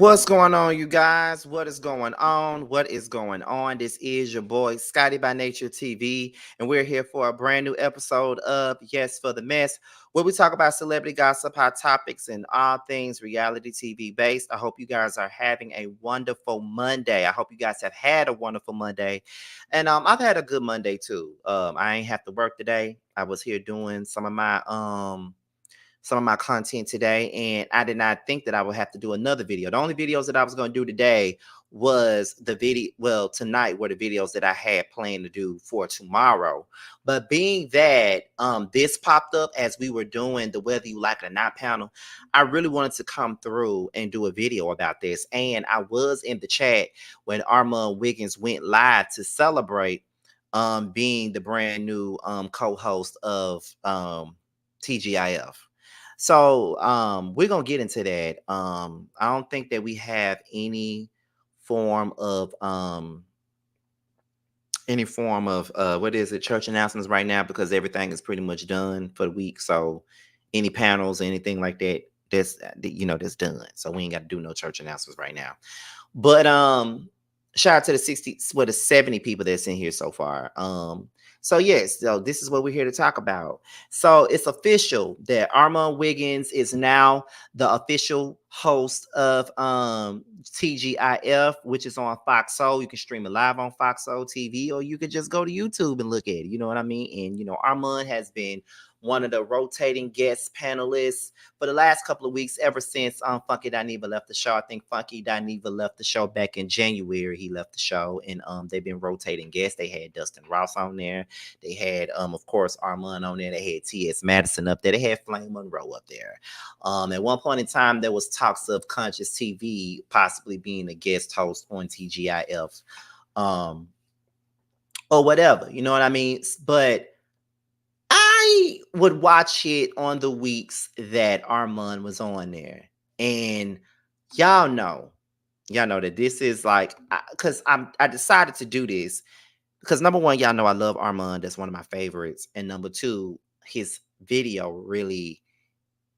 What's going on, you guys? What is going on? What is going on? This is your boy Scotty by Nature TV, and we're here for a brand new episode of Yes for the Mess, where we talk about celebrity gossip, hot topics, and all things reality TV based. I hope you guys are having a wonderful Monday. I hope you guys have had a wonderful Monday, and I've had a good Monday too. I ain't have to work today. I was here doing some of my content today, and I did not think that I would have to do another video. The only videos that I was going to do today was the video, well, tonight were the videos that I had planned to do for tomorrow. But being that this popped up as we were doing the Whether You Like It or Not panel, I really wanted to come through and do a video about this. And I was in the chat when Armon Wiggins went live to celebrate being the brand new co-host of TGIF. So we're gonna get into that. I don't think that we have form of any form of what is it, church announcements right now, because everything is pretty much done for the week. So any panels, anything like that, that's done. So we ain't got to do no church announcements right now. But shout out to the 70 people that's in here so far. So yes, so this is what we're here to talk about. So it's official that Armon Wiggins is now the official host of TGIF, which is on FoxSoul. You can stream it live on FoxSoul TV, or you could just go to YouTube and look at it. You know what I mean? And Armon has been one of the rotating guest panelists for the last couple of weeks, ever since Funky Dineva left the show. I think Funky Dineva left the show back in January. He left the show, and they've been rotating guests. They had Dustin Ross on there. They had, of course, Armon on there. They had T.S. Madison up there. They had Flame Monroe up there. At one point in time, there was talks of Conscious TV possibly being a guest host on TGIF, or whatever. You know what I mean? But I would watch it on the weeks that Armon was on there. And y'all know that this is like, because I decided to do this because number one, y'all know I love Armon. That's one of my favorites. And number two, his video really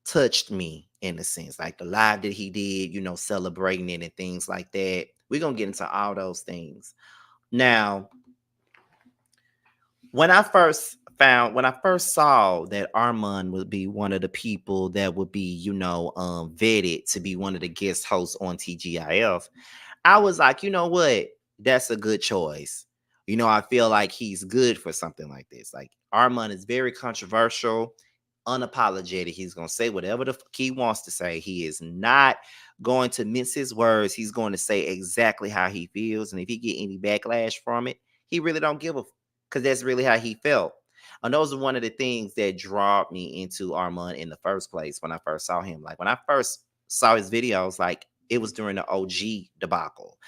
touched me in a sense, like the live that he did, celebrating it and things like that. We're going to get into all those things. Now, when I first saw that Armon would be one of the people that would be, vetted to be one of the guest hosts on TGIF, I was like, you know what? That's a good choice. I feel like he's good for something like this. Like, Armon is very controversial, unapologetic. He's going to say whatever the fuck he wants to say. He is not going to mince his words. He's going to say exactly how he feels. And if he get any backlash from it, he really don't give a because that's really how he felt. And those are one of the things that drew me into Armon in the first place when I first saw him. Like, when I first saw his videos, like, it was during the OG debacle.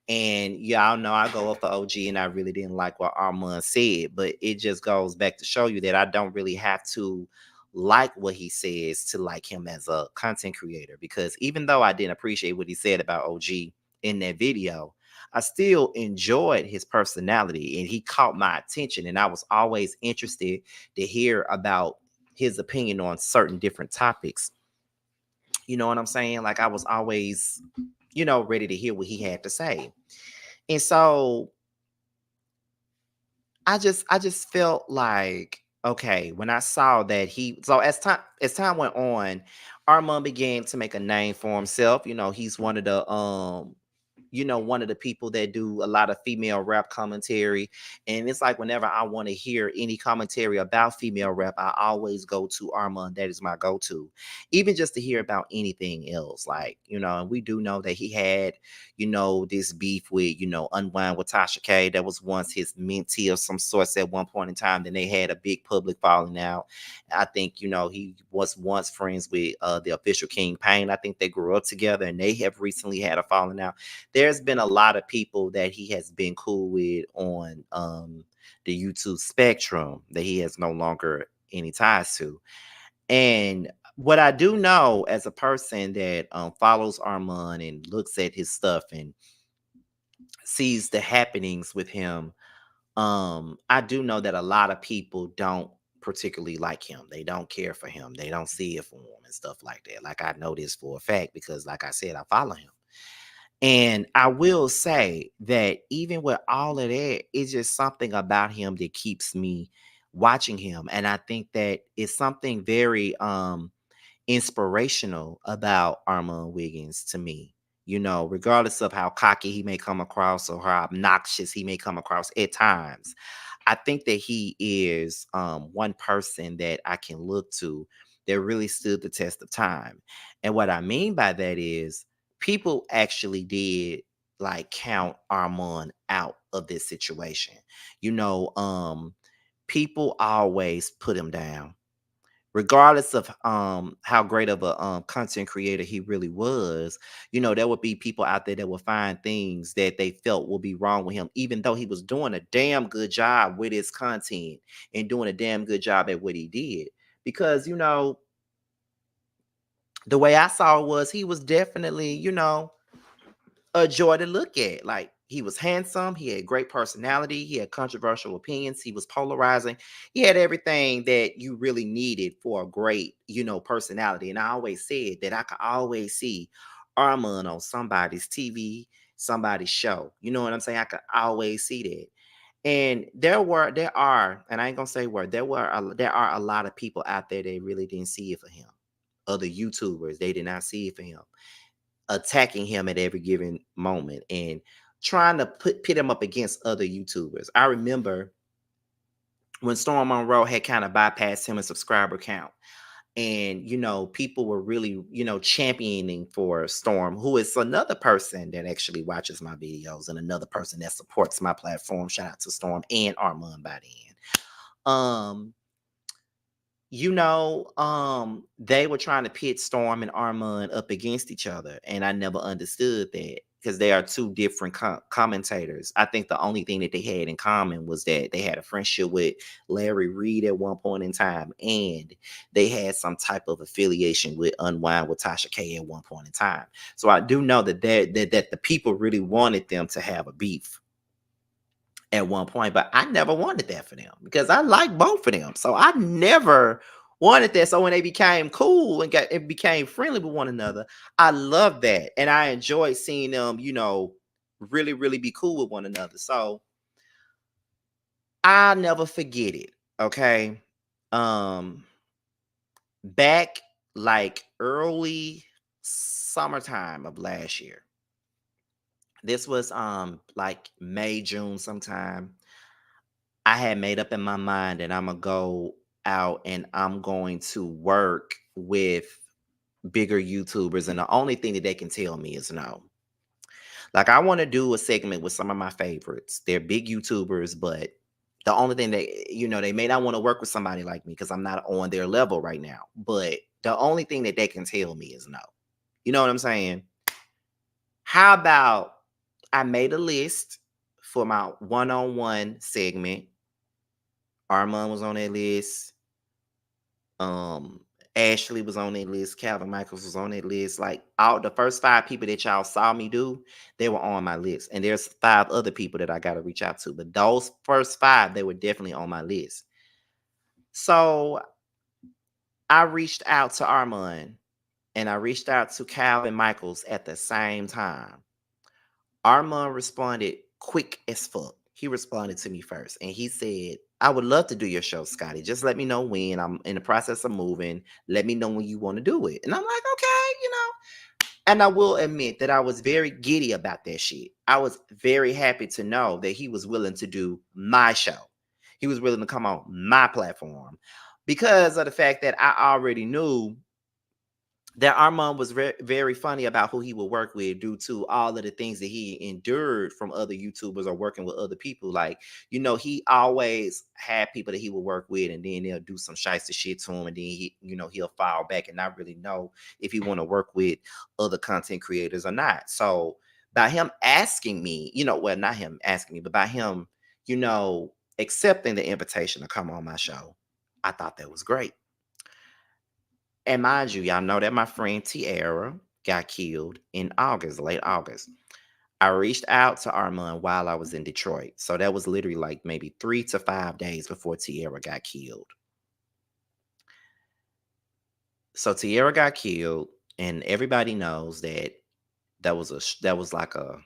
And y'all know I go up for OG, and I really didn't like what Armon said, but it just goes back to show you that I don't really have to like what he says to like him as a content creator, because even though I didn't appreciate what he said about OG in that video, I still enjoyed his personality, and he caught my attention, and I was always interested to hear about his opinion on certain different topics. You know what I'm saying? Like, I was always, ready to hear what he had to say. And so I just felt like, okay, when I saw that as time went on, Armon began to make a name for himself. He's one of the people that do a lot of female rap commentary. And it's like, whenever I want to hear any commentary about female rap, I always go to Armon. That is my go-to. Even just to hear about anything else. Like, and we do know that he had, this beef with, Unwind with Tasha K. That was once his mentee of some sorts at one point in time. Then they had a big public falling out. I think, he was once friends with the official King Payne. I think they grew up together, and they have recently had a falling out. There's been a lot of people that he has been cool with on the YouTube spectrum that he has no longer any ties to. And what I do know, as a person that follows Armon and looks at his stuff and sees the happenings with him, I do know that a lot of people don't particularly like him. They don't care for him. They don't see it for him and stuff like that. Like, I know this for a fact because, like I said, I follow him. And I will say that even with all of that, it's just something about him that keeps me watching him. And I think that it's something very inspirational about Armon Wiggins to me. You know, regardless of how cocky he may come across or how obnoxious he may come across at times, I think that he is one person that I can look to that really stood the test of time. And what I mean by that is people actually did like count Armand out of this situation. You know, people always put him down regardless of how great of a content creator he really was. You know, there would be people out there that would find things that they felt would be wrong with him, even though he was doing a damn good job with his content and doing a damn good job at what he did. Because, you know, the way I saw it was he was definitely, you know, a joy to look at. Like, he was handsome, he had great personality, he had controversial opinions, he was polarizing. He had everything that you really needed for a great, you know, personality. And I always said that I could always see Armand on somebody's TV, somebody's show. You know what I'm saying? I could always see that. And there are, and I ain't gonna say where there are a lot of people out there that really didn't see it for him. Other YouTubers, they did not see it for him, attacking him at every given moment and trying to pit him up against other YouTubers. I remember when Storm Monroe had kind of bypassed him in subscriber count. And, you know, people were really, you know, championing for Storm, who is another person that actually watches my videos and another person that supports my platform. Shout out to Storm and Armand by the end. Um, you know, they were trying to pit Storm and Armand up against each other, and I never understood that because they are two different commentators. I think the only thing that they had in common was that they had a friendship with Larry Reed at one point in time, and they had some type of affiliation with Unwind with Tasha K at one point in time. So I do know that that the people really wanted them to have a beef at one point, but I never wanted that for them because I like both of them. So I never wanted that. So when they became cool and became friendly with one another, I love that. And I enjoyed seeing them, you know, really, really be cool with one another. So I'll never forget it. Okay. Um, back like early summertime of last year. This was like May, June sometime. I had made up in my mind that I'm gonna go out and I'm going to work with bigger YouTubers, and the only thing that they can tell me is no. Like, I want to do a segment with some of my favorites. They're big YouTubers, but the only thing that, you know, they may not want to work with somebody like me because I'm not on their level right now. But the only thing that they can tell me is no. You know what I'm saying? How about I made a list for my one-on-one segment. Armand was on that list. Um, Ashley was on that list. Calvin Michaels was on that list. Like, all the first 5 people that y'all saw me do, they were on my list. And there's 5 other people that I got to reach out to. But those first 5, they were definitely on my list. So I reached out to Armand and I reached out to Calvin Michaels at the same time. Armand responded quick as fuck. He responded to me first and he said, I would love to do your show, Scotty. Just let me know when. I'm in the process of moving. Let me know when you want to do it. And I'm like, okay, you know. And I will admit that I was very giddy about that shit. I was very happy to know that he was willing to do my show. He was willing to come on my platform because of the fact that I already knew that Armand was very funny about who he would work with due to all of the things that he endured from other YouTubers or working with other people. Like, you know, he always had people that he would work with and then they'll do some shiesty shit to him and then he, you know, he'll fall back and not really know if he want to work with other content creators or not. So by him asking me, you know, well, not him asking me, but by him, you know, accepting the invitation to come on my show, I thought that was great. And mind you, y'all know that my friend Tiara got killed in August, late August. I reached out to Armand while I was in Detroit. So that was literally like maybe 3 to 5 days before Tiara got killed. So Tiara got killed, and everybody knows that that was like a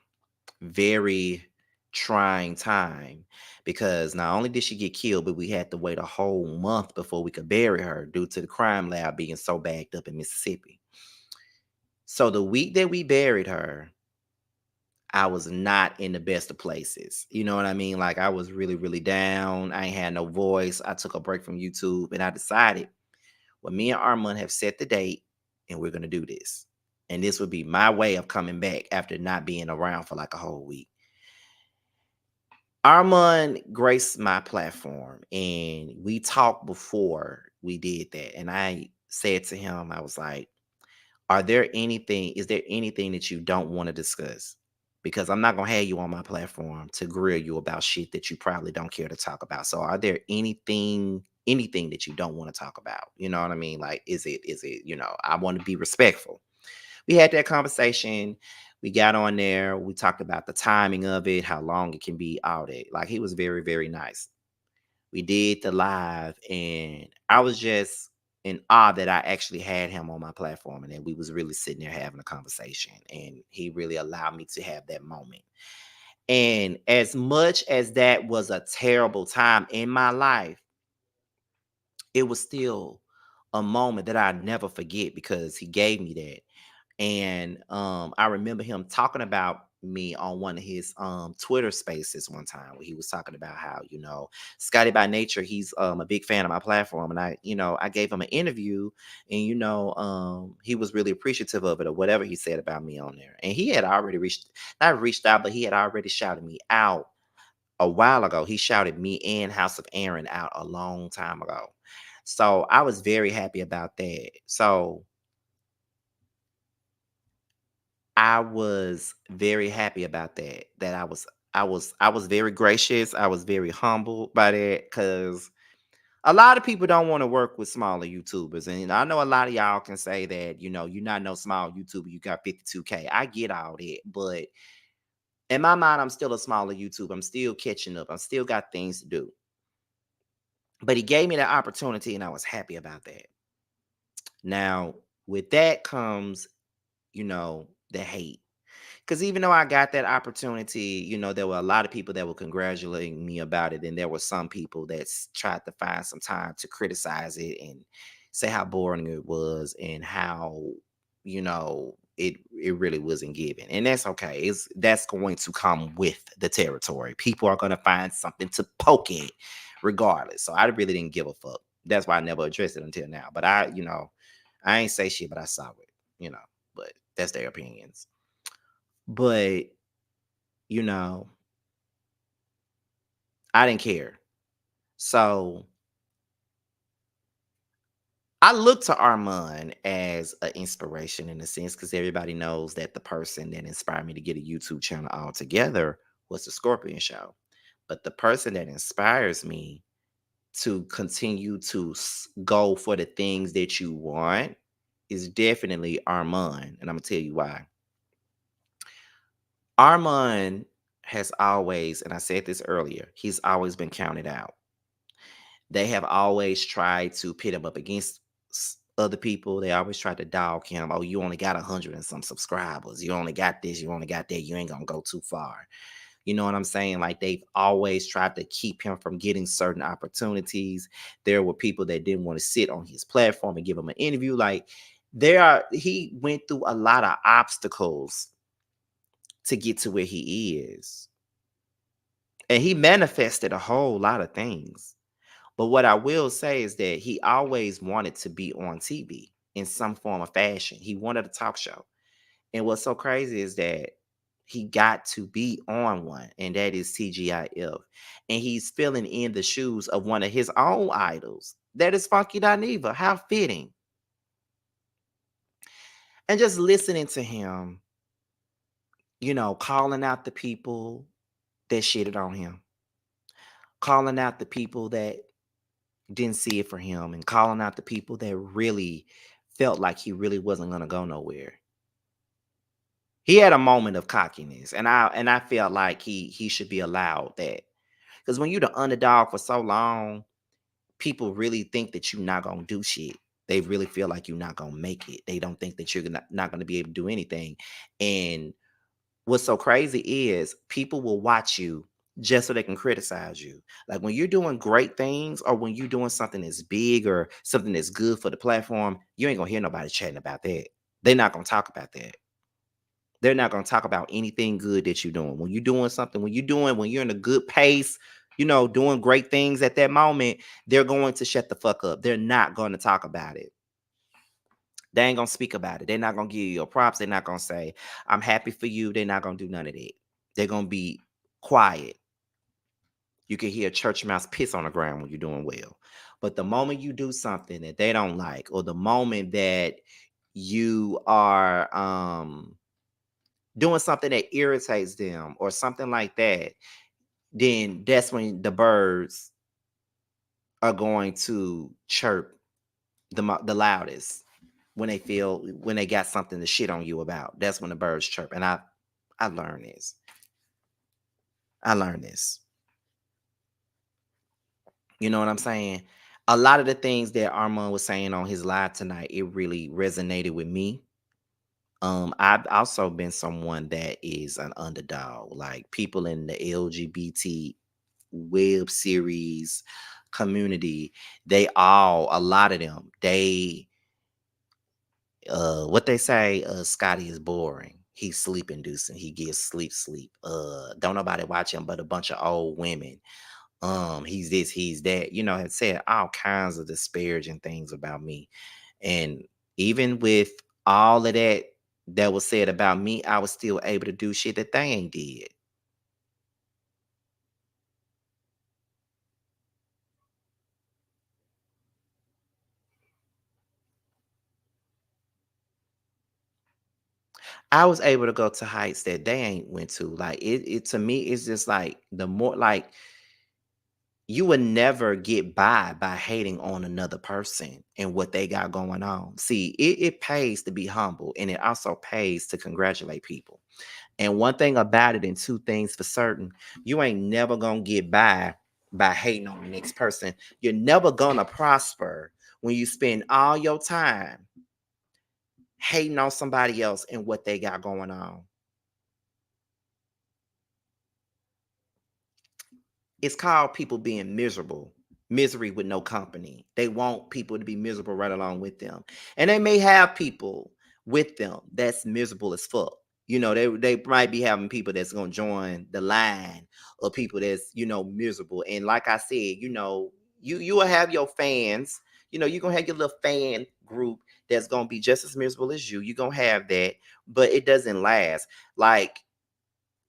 very trying time, because not only did she get killed, but we had to wait a whole month before we could bury her due to the crime lab being so backed up in Mississippi. So the week that we buried her, I was not in the best of places. You know what I mean? Like, I was really, really down. I ain't had no voice. I took a break from YouTube and I decided, well, me and Armand have set the date and we're going to do this. And this would be my way of coming back after not being around for like a whole week. Armand graced my platform and we talked before we did that. And I said to him, I was like, is there anything that you don't want to discuss? Because I'm not gonna have you on my platform to grill you about shit that you probably don't care to talk about. So are there anything that you don't want to talk about? You know what I mean? Like, is it, I want to be respectful. We had that conversation. We got on there. We talked about the timing of it, how long it can be, all that. Like, he was very, very nice. We did the live, and I was just in awe that I actually had him on my platform and that we was really sitting there having a conversation. And he really allowed me to have that moment. And as much as that was a terrible time in my life, it was still a moment that I'd never forget because he gave me that. And I remember him talking about me on one of his Twitter spaces one time where he was talking about how, Scotty by nature, he's a big fan of my platform. And I gave him an interview and, he was really appreciative of it or whatever he said about me on there. And he had already not reached out, but he had already shouted me out a while ago. He shouted me and House of Aaron out a long time ago. So I was very happy about that. So I was very happy about that. That I was very gracious. I was very humbled by that because a lot of people don't want to work with smaller YouTubers. And I know a lot of y'all can say that, you're not no small YouTuber, you got 52K. I get all that. But in my mind, I'm still a smaller YouTuber. I'm still catching up. I still got things to do. But he gave me the opportunity and I was happy about that. Now, with that comes, the hate. Because even though I got that opportunity, there were a lot of people that were congratulating me about it. And there were some people that tried to find some time to criticize it and say how boring it was and how, it really wasn't given. And that's okay. That's going to come with the territory. People are going to find something to poke at regardless. So I really didn't give a fuck. That's why I never addressed it until now. But I ain't say shit, but I saw it, but that's their opinions. But, you know, I didn't care. So I look to Armand as an inspiration in a sense because everybody knows that the person that inspired me to get a YouTube channel altogether was the Scorpion Show. But the person that inspires me to continue to go for the things that you want is definitely Armand. And I'm going to tell you why. Armand has always, and I said this earlier, he's always been counted out. They have always tried to pit him up against other people. They always tried to dog him. Oh, you only got 100 and some subscribers. You only got this. You only got that. You ain't going to go too far. You know what I'm saying? Like, they've always tried to keep him from getting certain opportunities. There were people that didn't want to sit on his platform and give him an interview. Like, he went through a lot of obstacles to get to where he is. And he manifested a whole lot of things. But what I will say is that he always wanted to be on TV in some form of fashion. He wanted a talk show. And what's so crazy is that he got to be on one, and that is TGIF. And he's filling in the shoes of one of his own idols. That is Funky Dineva. How fitting. And just listening to him, calling out the people that shitted on him, calling out the people that didn't see it for him, and calling out the people that really felt like he really wasn't going to go nowhere. He had a moment of cockiness, and I felt like he should be allowed that. Because when you're the underdog for so long, people really think that you're not going to do shit. They really feel like you're not gonna make it. They don't think that you're not gonna be able to do anything. And what's so crazy is people will watch you just so they can criticize you. Like when you're doing great things or when you're doing something that's big or something that's good for the platform, you ain't gonna hear nobody chatting about that. They're not gonna talk about that. They're not gonna talk about anything good that you're doing. When you're doing something, when you're in a good pace, doing great things at that moment, they're going to shut the fuck up. They're not going to talk about it. They ain't gonna speak about it. They're not gonna give you your props. They're not gonna say, I'm happy for you. They're not gonna do none of that. They're gonna be quiet. You can hear a church mouse piss on the ground when you're doing well. But the moment you do something that they don't like, or the moment that you are doing something that irritates them or something like that, then that's when the birds are going to chirp the loudest. When they got something to shit on you about, that's when the birds chirp. And I learned this. I learned this. You know what I'm saying? A lot of the things that Armon was saying on his live tonight, it really resonated with me. I've also been someone that is an underdog. Like people in the LGBT web series community, a lot of them, what they say, Scotty is boring. He's sleep inducing. He gives sleep. Don't nobody watch him but a bunch of old women. He's this, he's that, had said all kinds of disparaging things about me. And even with all of that was said about me, I was still able to do shit that they ain't did. I was able to go to heights that they ain't went to. Like it to me, it's just like the more like you would never get by hating on another person and what they got going on. See, it pays to be humble and it also pays to congratulate people. And one thing about it, and two things for certain, you ain't never gonna get by hating on the next person. You're never gonna prosper when you spend all your time hating on somebody else and what they got going on. It's called people being miserable. Misery with no company. They want people to be miserable right along with them. And they may have people with them that's miserable as fuck. They might be having people that's gonna join the line of people that's, miserable. And like I said, you will have your fans, you're gonna have your little fan group that's gonna be just as miserable as you. You're gonna have that, but it doesn't last. Like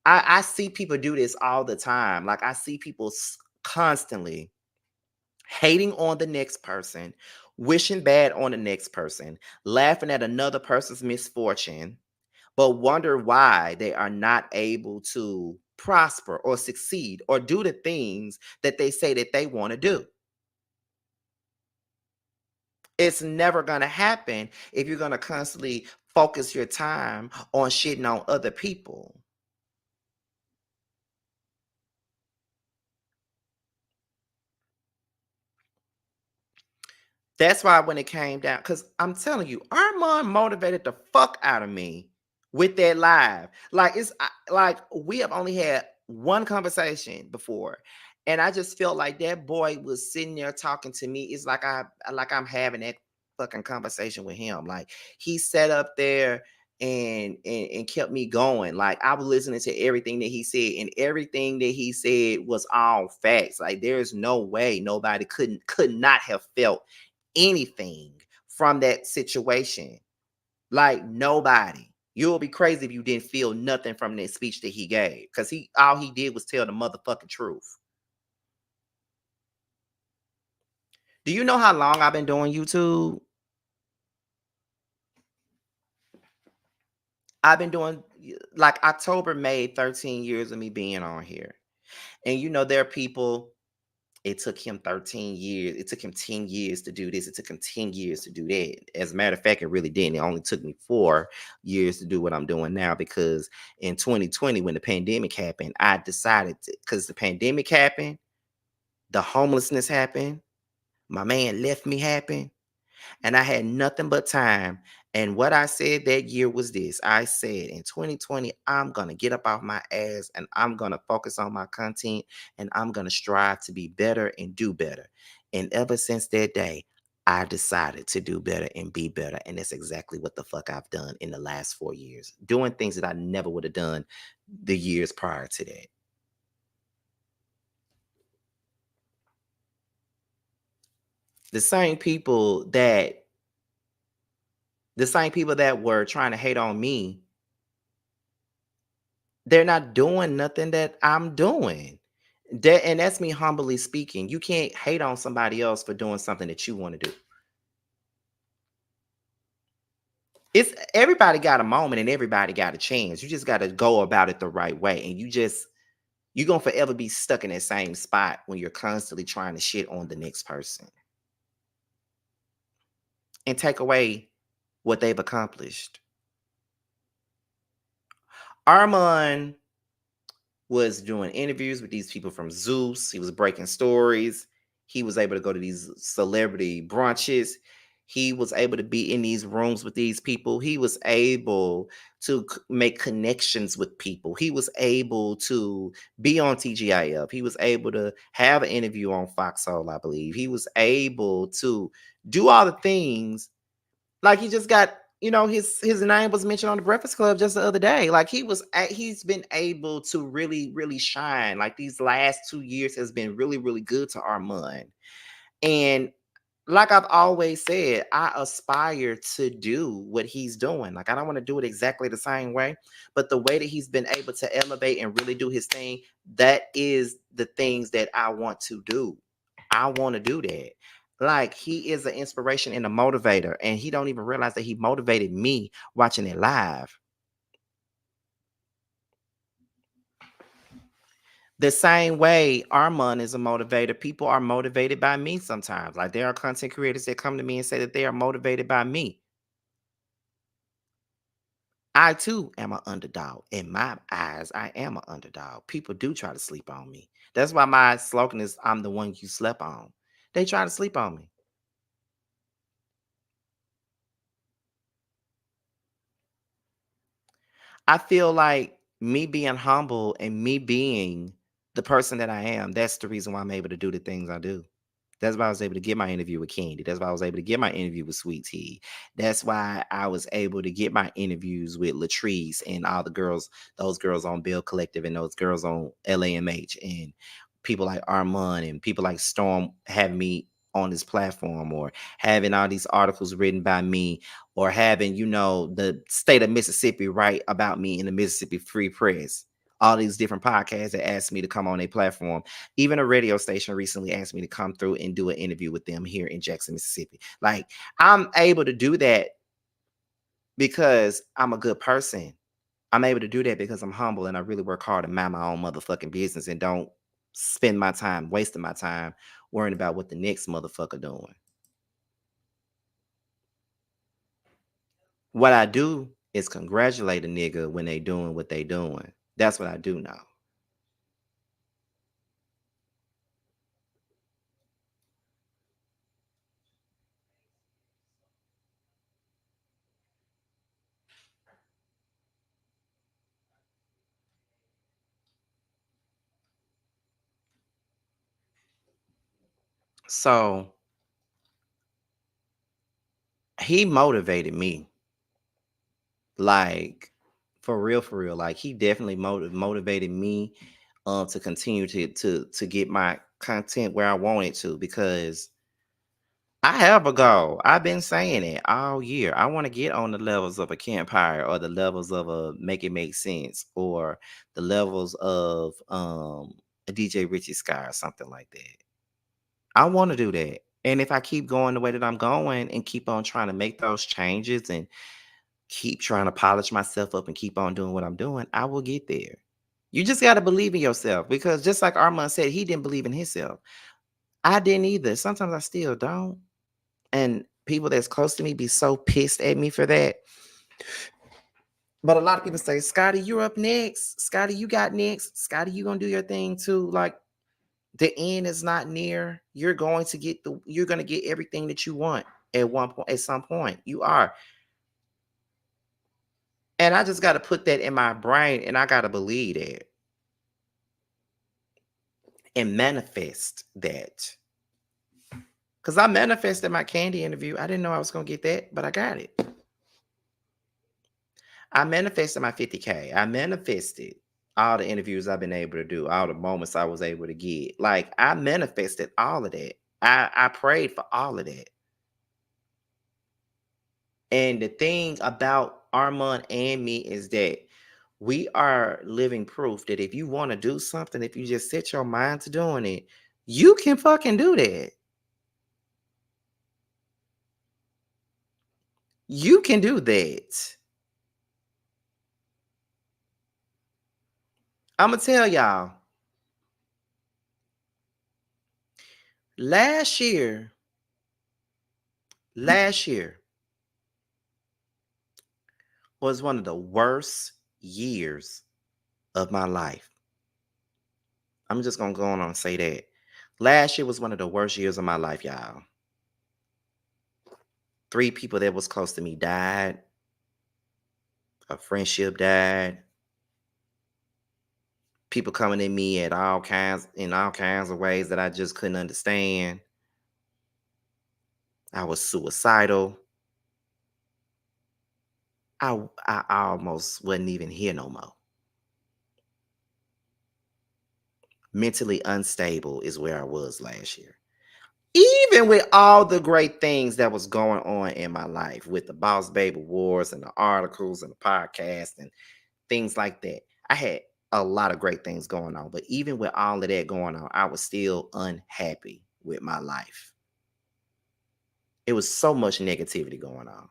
I see people do this all the time. Like I see people constantly hating on the next person, wishing bad on the next person, laughing at another person's misfortune, but wonder why they are not able to prosper or succeed or do the things that they say that they want to do. It's never going to happen if you're going to constantly focus your time on shitting on other people. That's why when it came down, because I'm telling you, Armand motivated the fuck out of me with that live. Like like we have only had one conversation before, and I just felt like that boy was sitting there talking to me. It's like I'm having that fucking conversation with him. Like he sat up there and kept me going. Like I was listening to everything that he said, and everything that he said was all facts. Like there's no way nobody could not have felt anything from that situation. Like nobody. You'll be crazy if you didn't feel nothing from that speech that he gave. Because all he did was tell the motherfucking truth. Do you know how long I've been doing YouTube? I've been doing like October made 13 years of me being on here. And there are people. It took him 13 years. It took him 10 years to do this. It took him 10 years to do that. As a matter of fact, it really didn't. It only took me 4 years to do what I'm doing now because in 2020, when the pandemic happened, I decided because the pandemic happened, the homelessness happened, my man left me happen. And I had nothing but time. And what I said that year was this. I said in 2020, I'm going to get up off my ass and I'm going to focus on my content and I'm going to strive to be better and do better. And ever since that day, I decided to do better and be better. And that's exactly what the fuck I've done in the last 4 years, doing things that I never would have done the years prior to that. The same people that were trying to hate on me, they're not doing nothing that I'm doing. And that's me humbly speaking. You can't hate on somebody else for doing something that you want to do. It's everybody got a moment and everybody got a chance. You just got to go about it the right way. And you're gonna forever be stuck in that same spot when you're constantly trying to shit on the next person and take away what they've accomplished. Armon was doing interviews with these people from Zeus. He was breaking stories. He was able to go to these celebrity brunches. He was able to be in these rooms with these people. He was able to make connections with people. He was able to be on TGIF. He was able to have an interview on FoxSoul's, I believe. He was able to do all the things. Like he just got, his name was mentioned on the Breakfast Club just the other day. Like he's been able to really, really shine. Like these last 2 years has been really, really good to Armand. And like I've always said, I aspire to do what he's doing. Like I don't want to do it exactly the same way, but the way that he's been able to elevate and really do his thing, that is the things that I want to do. I want to do that. Like he is an inspiration and a motivator, and he don't even realize that he motivated me watching it live. The same way Armand is a motivator, people are motivated by me sometimes. Like there are content creators that come to me and say that they are motivated by me. I too am an underdog. In my eyes, I am an underdog. People do try to sleep on me. That's why my slogan is I'm the one you slept on. They try to sleep on me. I feel like me being humble and me being the person that I am, that's the reason why I'm able to do the things I do. That's why I was able to get my interview with Candy. That's why I was able to get my interview with Sweet Tea. That's why I was able to get my interviews with Latrice and all the girls, those girls on Bill Collective and those girls on LAMH and people like Armand and people like Storm have me on this platform, or having all these articles written by me, or having, the state of Mississippi write about me in the Mississippi Free Press. All these different podcasts that asked me to come on a platform. Even a radio station recently asked me to come through and do an interview with them here in Jackson, Mississippi. Like, I'm able to do that because I'm a good person. I'm able to do that because I'm humble and I really work hard and mind my own motherfucking business and don't spend my time wasting my time worrying about what the next motherfucker doing. What I do is congratulate a nigga when they doing what they doing. That's what I do now. So he motivated me. Like for real. Like he definitely motivated me to continue to get my content where I want it to, because I have a goal. I've been saying it all year. I want to get on the levels of a Campfire, or the levels of a Make It Make Sense, or the levels of a DJ Richie Sky or something like that. I want to do that. And if I keep going the way that I'm going and keep on trying to make those changes and keep trying to polish myself up and keep on doing what I'm doing, I will get there. You just got to believe in yourself, because just like Armand said, he didn't believe in himself. I didn't either. Sometimes I still don't. And people that's close to me be so pissed at me for that. But a lot of people say, Scotty, you're up next. Scotty, you got next. Scotty, you gonna do your thing too. Like, the end is not near. You're going to get everything that you want. At one point, at some point, you are. And I just got to put that in my brain and I got to believe that and manifest that. Because I manifested my Candy interview. I didn't know I was going to get that, but I got it. I manifested my 50K. I manifested all the interviews I've been able to do, all the moments I was able to get. Like, I manifested all of that. I prayed for all of that. And the thing about Armand and me is that we are living proof that if you want to do something, if you just set your mind to doing it, you can fucking do that. You can do that. I'm going to tell y'all, last year, last year was one of the worst years of my life. I'm just going to go on and say that. Last year was one of the worst years of my life, y'all. 3 people that was close to me died. A friendship died. People coming at me at all kinds of ways that I just couldn't understand. I was suicidal. I almost wasn't even here no more. Mentally unstable is where I was last year. Even with all the great things that was going on in my life with the Boss Babe Awards and the articles and the podcast and things like that. I had a lot of great things going on. But even with all of that going on, I was still unhappy with my life. It was so much negativity going on.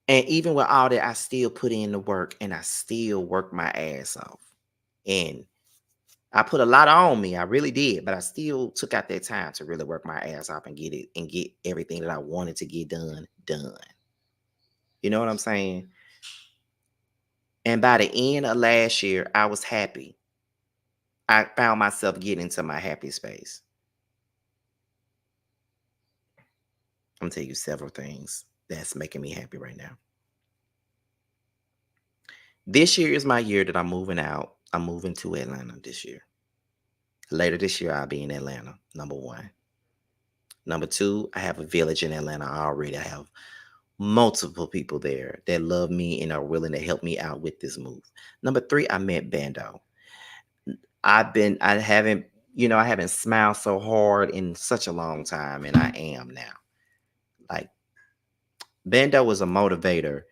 And even with all that, I still put in the work and I still work my ass off. And I put a lot on me. I really did. But I still took out that time to really work my ass off and get it and get everything that I wanted to get done. You know what I'm saying? And by the end of last year, I was happy. I found myself getting into my happy space. I'm gonna tell you several things that's making me happy right now. This year is my year that I'm moving out. I'm moving to Atlanta this year. Later this year, I'll be in Atlanta, number 1. Number 2, I have a village in Atlanta already. I have multiple people there that love me and are willing to help me out with this move. Number 3, I met Bando. I haven't smiled so hard in such a long time, and I am now. Like, Bando was a motivator.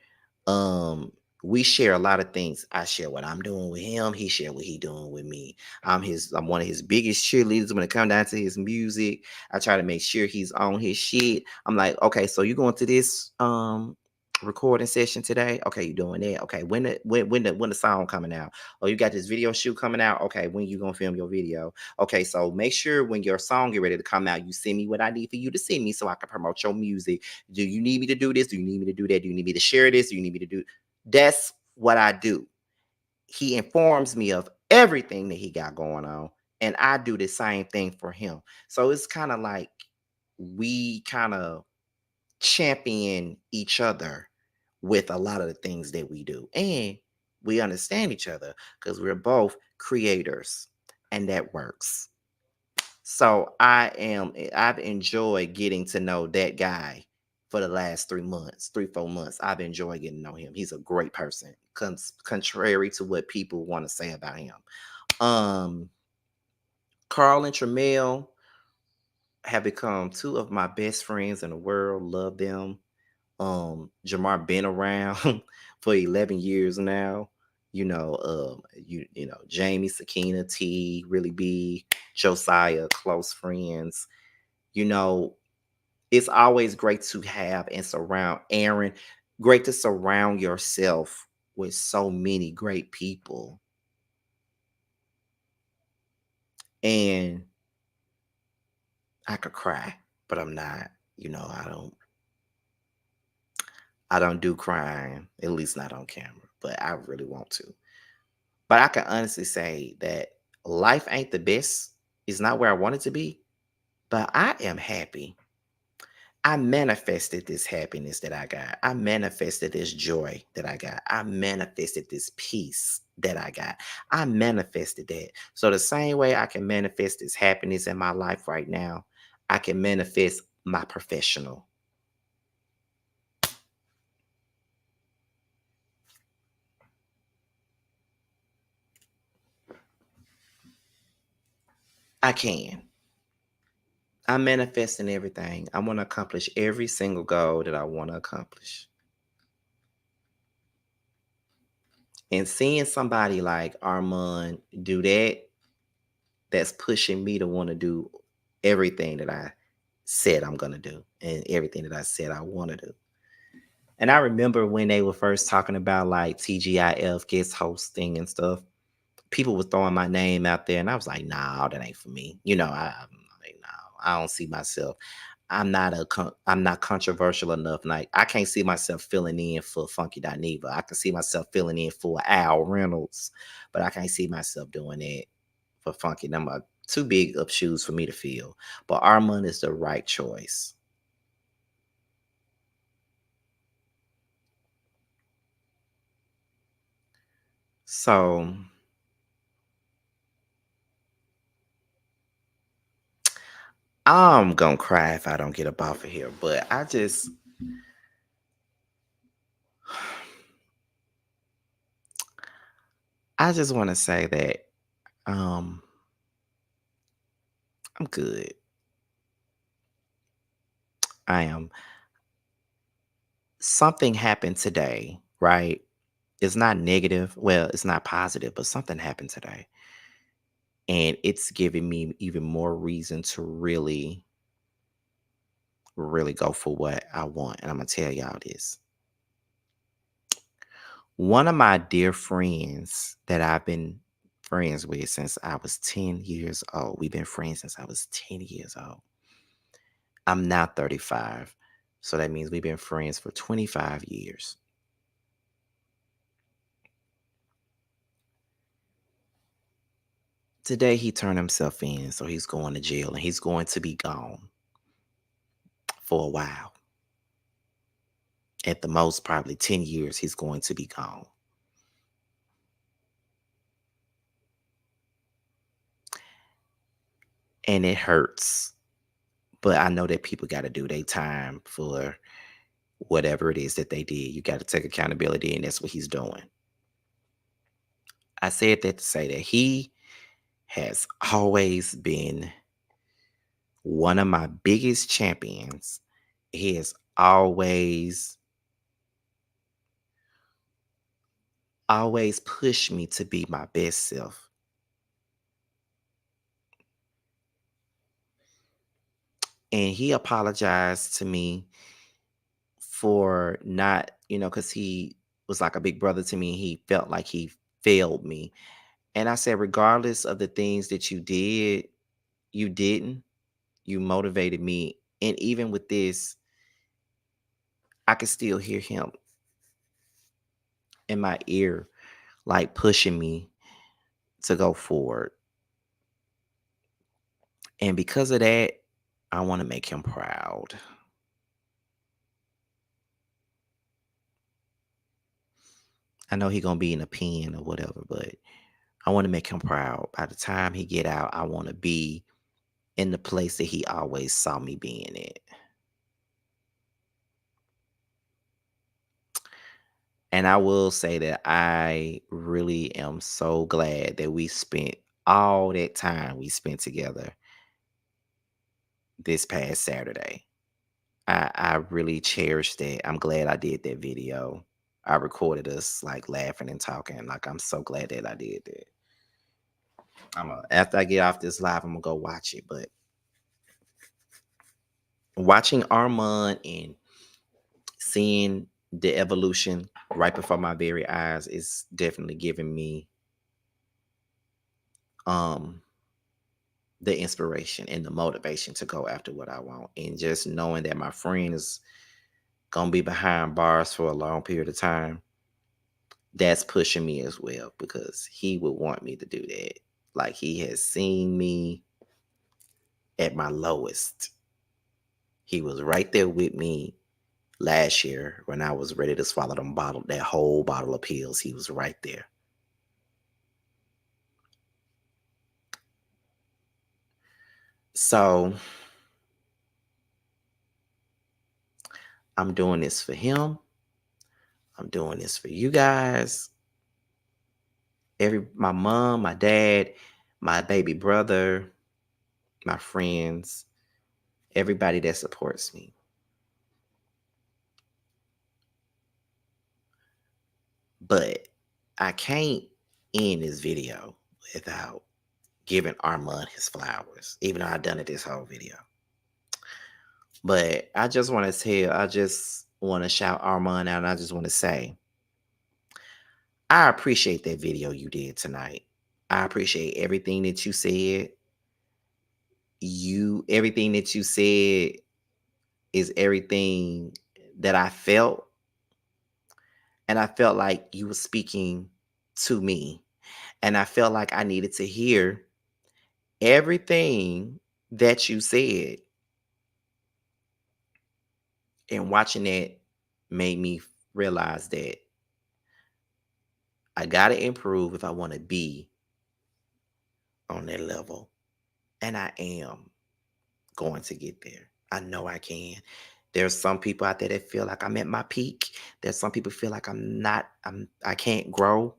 We share a lot of things. I share what I'm doing with him. He share what he doing with me. I'm one of his biggest cheerleaders when it comes down to his music. I try to make sure he's on his shit. I'm like, okay, so you going to this recording session today? Okay, you doing that? Okay, when the song coming out? Oh, you got this video shoot coming out? Okay, when you gonna film your video? Okay, so make sure when your song get ready to come out, you send me what I need for you to send me so I can promote your music. Do you need me to do this? Do you need me to do that? Do you need me to share this? Do you need me to do? That's what I do. He informs me of everything that he got going on, and I do the same thing for him. So it's kind of like we kind of champion each other with a lot of the things that we do. And we understand each other because we're both creators, and that works. So I've enjoyed getting to know that guy for the last 3 months, 4 months. I've enjoyed getting to know him. He's a great person, contrary to what people want to say about him. Um, Carl and Tramiel have become 2 of my best friends in the world. Love them. Jamar been around for 11 years now. Jamie, Sakina, T, really be Josiah, close friends. You know, it's always great to have and surround Aaron. Great to surround yourself with so many great people. And I could cry, but I'm not. I don't do crying, at least not on camera, but I really want to. But I can honestly say that life ain't the best. It's not where I want it to be, But I am happy. I manifested this happiness that I got. I manifested this joy that I got. I manifested this peace that I got. I manifested that. So the same way I can manifest this happiness in my life right now, I can manifest my professional. I can. I'm manifesting everything. I want to accomplish every single goal that I want to accomplish. And seeing somebody like Armon do that, that's pushing me to want to do everything that I said I'm going to do and everything that I said I want to do. And I remember when they were first talking about like TGIF guest hosting and stuff, people were throwing my name out there, and I was like, "Nah, that ain't for me." I'm like, "No, I don't see myself. I'm not controversial enough. Like, I can't see myself filling in for Funky Dineva. I can see myself filling in for Al Reynolds, but I can't see myself doing that for Funky. Them are too big of shoes for me to fill. But Armand is the right choice. So I'm gonna cry if I don't get up off of here. But I just want to say that um I'm good. I am. Something happened today, right? It's not negative. Well, it's not positive, but something happened today. And it's giving me even more reason to really, really go for what I want. And I'm gonna tell y'all this. One of my dear friends that I've been friends with since I was 10 years old. We've been friends since I was 10 years old. I'm now 35. So that means we've been friends for 25 years. Today he turned himself in, so he's going to jail and he's going to be gone for a while. At the most, probably 10 years, he's going to be gone. And it hurts. But I know that people got to do their time for whatever it is that they did. You got to take accountability, and that's what he's doing. I said that to say that he has always been one of my biggest champions. He has always pushed me to be my best self. And he apologized to me for not, because he was like a big brother to me. He felt like he failed me. And I said, regardless of the things that you did, you didn't. You motivated me. And even with this, I could still hear him in my ear, like pushing me to go forward. And because of that, I want to make him proud. I know he gonna be in a pen or whatever, but I want to make him proud. By the time he get out, I want to be in the place that he always saw me being at. And I will say that I really am so glad that we spent all that time we spent together this past Saturday. I really cherish that. I'm glad I did that video. I recorded us like laughing and talking. Like, I'm so glad that I did that. After I get off this live, I'm gonna go watch it. But watching Armand and seeing the evolution right before my very eyes is definitely giving me um the inspiration and the motivation to go after what I want. And just knowing that my friend is gonna be behind bars for a long period of time, that's pushing me as well because he would want me to do that. Like, he has seen me at my lowest. He was right there with me last year when I was ready to swallow that whole bottle of pills. He was right there. So I'm doing this for him. I'm doing this for you guys. My mom, my dad, my baby brother, my friends, everybody that supports me. But I can't end this video without giving Armand his flowers, even though I've done it this whole video. But I just want to shout Armand out, and I just want to say, I appreciate that video you did tonight. I appreciate everything that you said. Everything that you said is everything that I felt. And I felt like you were speaking to me. And I felt like I needed to hear everything that you said. And watching that made me realize that I got to improve if I want to be on that level. And I am going to get there. I know I can. There's some people out there that feel like I'm at my peak. There's some people feel like I can't grow.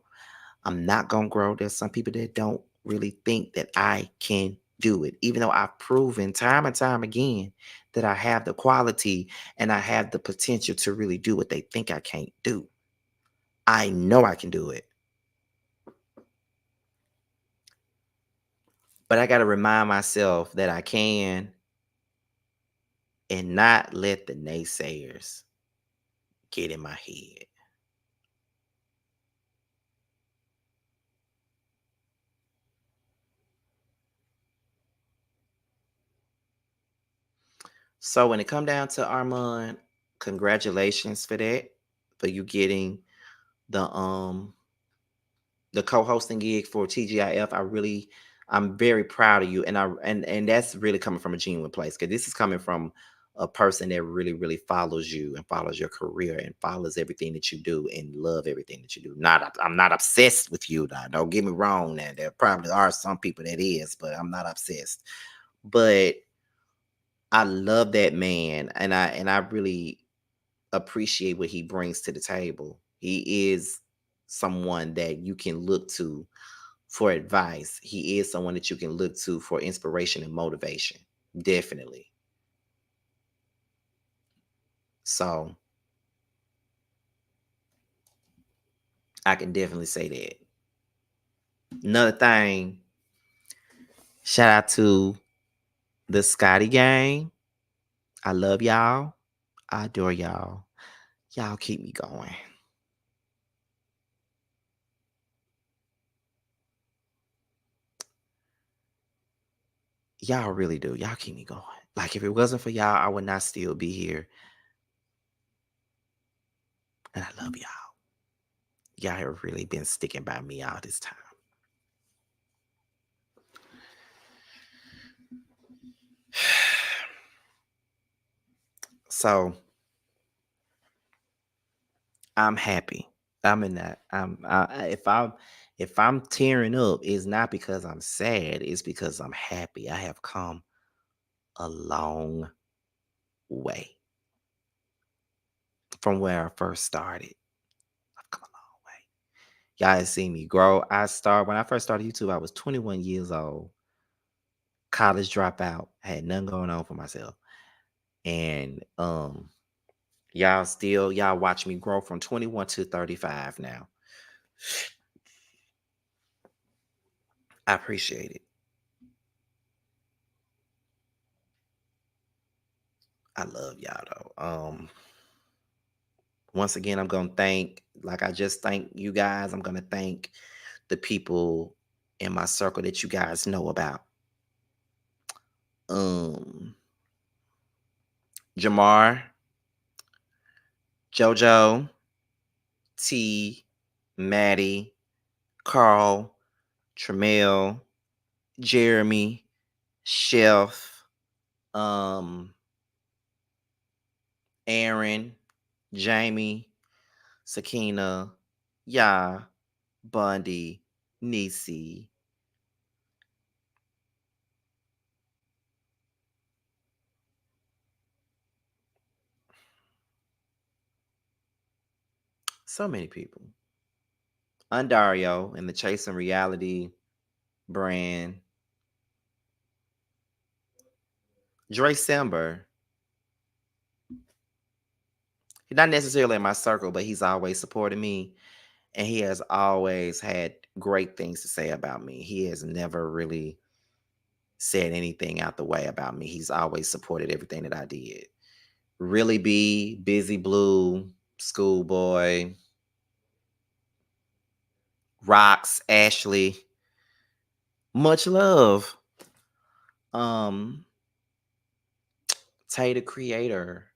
I'm not going to grow. There's some people that don't really think that I can do it, even though I've proven time and time again that I have the quality and I have the potential to really do what they think I can't do. I know I can do it. But I got to remind myself that I can and not let the naysayers get in my head. So when it come down to Armand, congratulations for that, for you getting the co-hosting gig for TGIF. I'm very proud of you, and that's really coming from a genuine place, because this is coming from a person that really, really follows you and follows your career and follows everything that you do and love everything that you do. I'm not obsessed with you. Now, don't get me wrong. Now, there probably are some people that is, but I'm not obsessed. But I love that man, and I really appreciate what he brings to the table. He is someone that you can look to for advice. He is someone that you can look to for inspiration and motivation. Definitely. So I can definitely say that. Another thing, shout out to the Scotty gang. I love y'all. I adore y'all. Y'all keep me going. Y'all really do. Y'all keep me going. Like, if it wasn't for y'all, I would not still be here. And I love y'all. Y'all have really been sticking by me all this time. So I'm happy. I'm in that. If I'm tearing up, it's not because I'm sad. It's because I'm happy. I have come a long way from where I first started. I've come a long way. Y'all have seen me grow. When I first started YouTube, I was 21 years old, college dropout, had nothing going on for myself. And y'all watch me grow from 21 to 35 now. I appreciate it. I love y'all though. Once again, I'm gonna thank, like I just thank you guys. I'm gonna thank the people in my circle that you guys know about. Um, Jamar, JoJo, T, Maddie, Carl, Tremel, Jeremy, Chef, um, Aaron, Jamie, Sakina, Ya, Bundy, Nisi. So many people. Undario in the Chasing Reality brand. Dre Sember. He's not necessarily in my circle, but he's always supported me. And he has always had great things to say about me. He has never really said anything out the way about me. He's always supported everything that I did. Really be Busy Blue, Schoolboy, Rocks, Ashley. Much love. Um, Tay the Creator,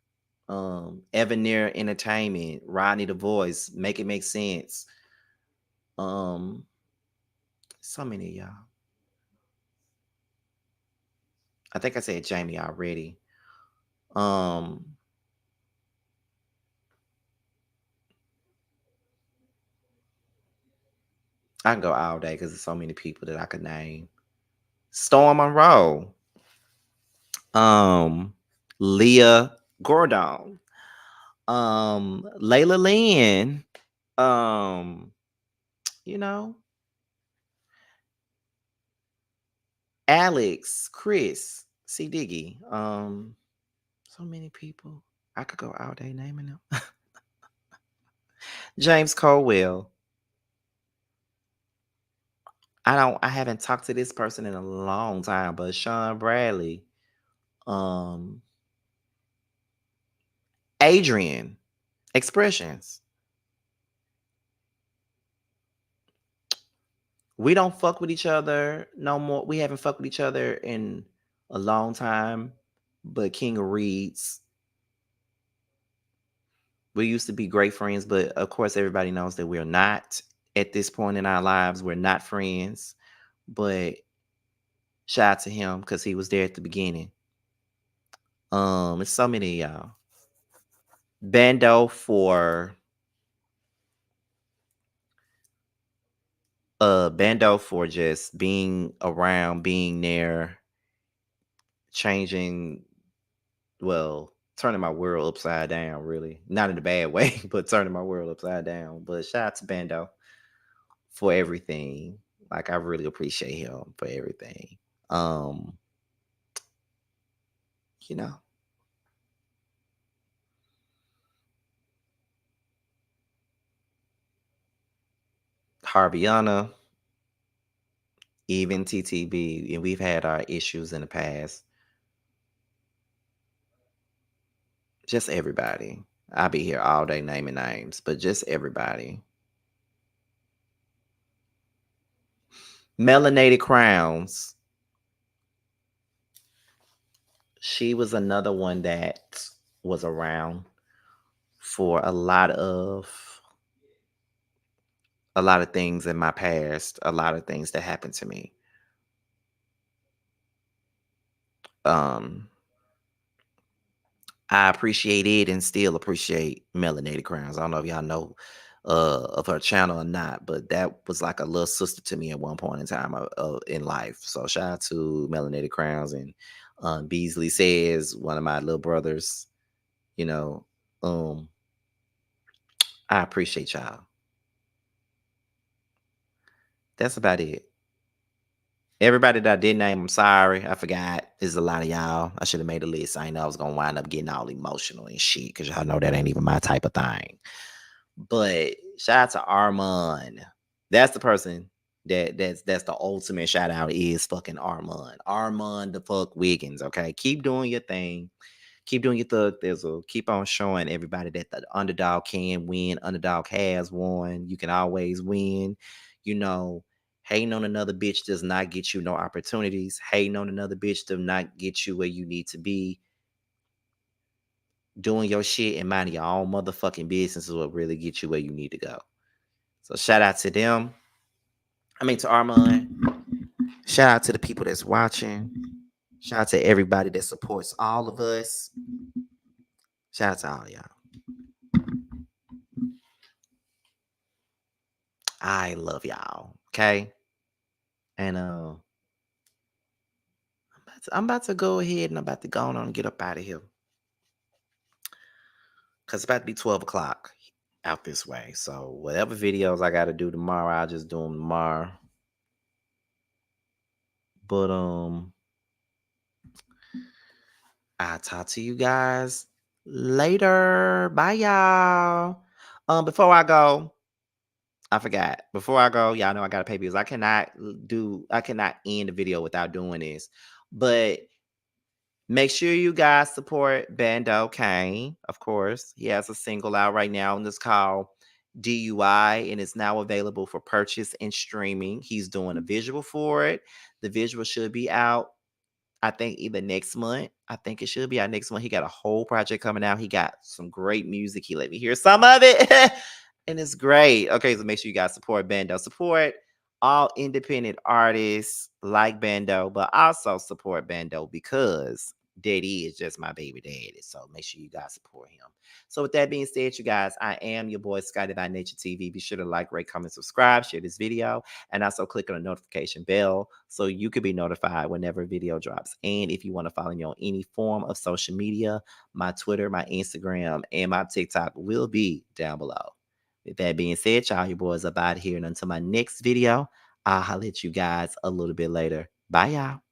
Evaneer Entertainment, Rodney the Voice, Make It Make Sense. Um, so many of y'all. I think I said Jamie already. Um, I can go all day because there's so many people that I could name. Storm Monroe, um, Leah Gordon, Layla Lynn, um, you know, Alex, Chris, C. Diggy, so many people. I could go all day naming them. James Colwell. I haven't talked to this person in a long time, but Sean Bradley, um, Adrian, Expressions. We don't fuck with each other no more. We haven't fucked with each other in a long time. But King of Reeds, we used to be great friends, but of course everybody knows that we're not at this point in our lives. We're not friends. But shout out to him because he was there at the beginning. It's so many of y'all. Bando for Bando for just being around, being there, changing, well, turning my world upside down, really. Not in a bad way, but turning my world upside down. But shout out to Bando for everything. Like I really appreciate him for everything. Um, you know, Harviana, even TTB, and we've had our issues in the past. Just everybody. I'll be here all day naming names, but just everybody. Melanated Crowns. She was another one that was around for a lot of things in my past, a lot of things that happened to me. Um, I appreciate it and still appreciate Melanated Crowns. I don't know if y'all know of her channel or not, but that was like a little sister to me at one point in time in life. So shout out to Melanated Crowns and Beasley Says, one of my little brothers. You know, um, I appreciate y'all. That's about it. Everybody that I did name, I'm sorry. I forgot. There's a lot of y'all. I should have made a list. I know I was gonna wind up getting all emotional and shit because y'all know that ain't even my type of thing. But shout out to Armon. That's the person that's the ultimate shout out is fucking Armon. Armon the fuck Wiggins. Okay. Keep doing your thing. Keep doing your thug thizzle. Keep on showing everybody that the underdog can win. Underdog has won. You can always win. You know, hating on another bitch does not get you no opportunities. Hating on another bitch does not get you where you need to be. Doing your shit and minding your own motherfucking business is what really gets you where you need to go. So shout out to them. I mean to Armand. Shout out to the people that's watching. Shout out to everybody that supports all of us. Shout out to all y'all. I love y'all. Okay. And I'm about to go ahead and I'm about to go on and get up out of here. Cause it's about to be 12 o'clock out this way. So whatever videos I gotta do tomorrow, I'll just do them tomorrow. But I'll talk to you guys later. Bye y'all. Before I go, I forgot. Before I go, y'all know I gotta pay bills. I cannot end the video without doing this. But make sure you guys support Bando Kane, of course. He has a single out right now, and it's called DUI, and it's now available for purchase and streaming. He's doing a visual for it. The visual should be out, I think, either next month. I think it should be out next month. He got a whole project coming out. He got some great music. He let me hear some of it. And it's great. Okay, so make sure you guys support Bando. Support all independent artists like Bando, but also support Bando because Daddy is just my baby daddy. So make sure you guys support him. So with that being said, you guys, I am your boy Scotty by Nature TV. Be sure to like, rate, comment, subscribe, share this video, and also click on the notification bell so you can be notified whenever a video drops. And if you want to follow me on any form of social media, my Twitter, my Instagram, and my TikTok will be down below. With that being said, y'all, your boys up out here. And until my next video, I'll holler at you guys a little bit later. Bye, y'all.